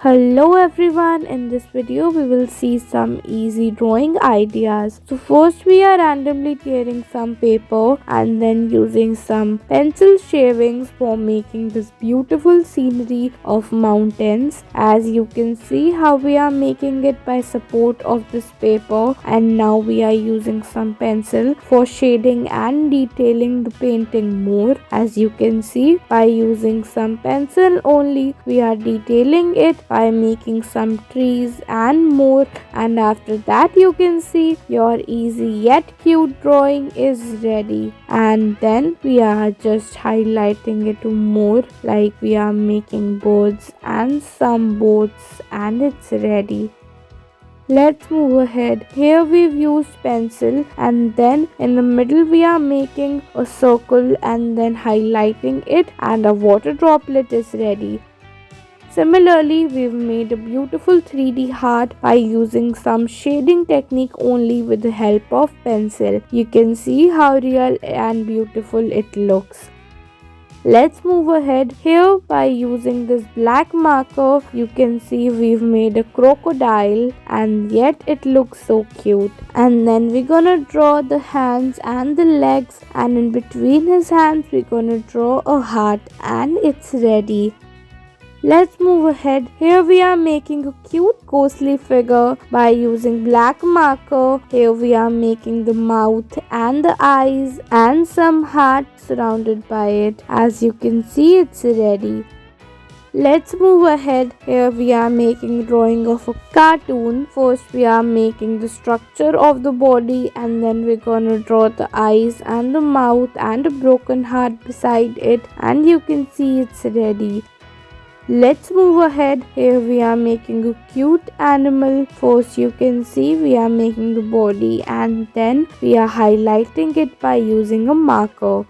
Hello everyone, in this video we will see some easy drawing ideas. So first we are randomly tearing some paper and then using some pencil shavings for making this beautiful scenery of mountains. As you can see how we are making it by support of this paper, and now we are using some pencil for shading and detailing the painting more. As you can see, by using some pencil only we are detailing it by making some trees and more, and after that you can see your easy yet cute drawing is ready. And then we are just highlighting it more, like we are making birds and some boats, and it's ready. Let's move ahead. Here we've used pencil, and then in the middle we are making a circle and then highlighting it, and a water droplet is ready. Similarly, we've made a beautiful 3D heart by using some shading technique only with the help of pencil. You can see how real and beautiful it looks. Let's move ahead. Here by using this black marker, you can see we've made a crocodile, and yet it looks so cute. And then we're gonna draw the hands and the legs, and in between his hands we're gonna draw a heart, and it's ready. Let's move ahead. Here we are making a cute ghostly figure by using black marker. Here we are making the mouth and the eyes and some heart surrounded by it. As you can see, it's ready. Let's move ahead. Here we are making drawing of a cartoon. First we are making the structure of the body, and then we're gonna draw the eyes and the mouth and a broken heart beside it, and you can see it's ready. Let's move ahead. Here we are making a cute animal. First you can see we are making the body, and then we are highlighting it by using a marker.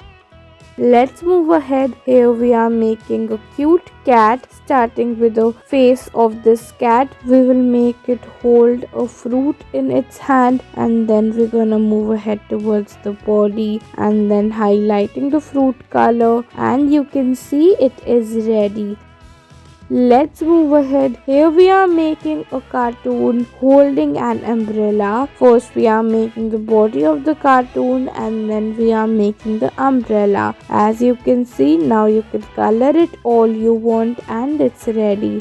Let's move ahead. Here we are making a cute cat. Starting with the face of this cat, we will make it hold a fruit in its hand, and then we're gonna move ahead towards the body and then highlighting the fruit color, and you can see it is ready. Let's move ahead. Here we are making a cartoon holding an umbrella. First we are making the body of the cartoon, and then we are making the umbrella. As you can see, now you can color it all you want, and it's ready.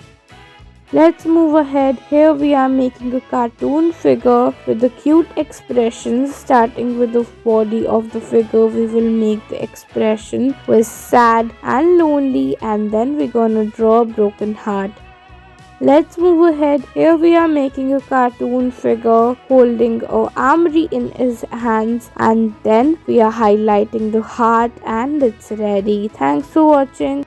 Let's move ahead. Here we are making a cartoon figure with the cute expressions. Starting with the body of the figure, we will make the expression with sad and lonely, and then we're gonna draw a broken heart. Let's move ahead. Here we are making a cartoon figure holding a armory in his hands, and then we are highlighting the heart, and it's ready. Thanks for watching.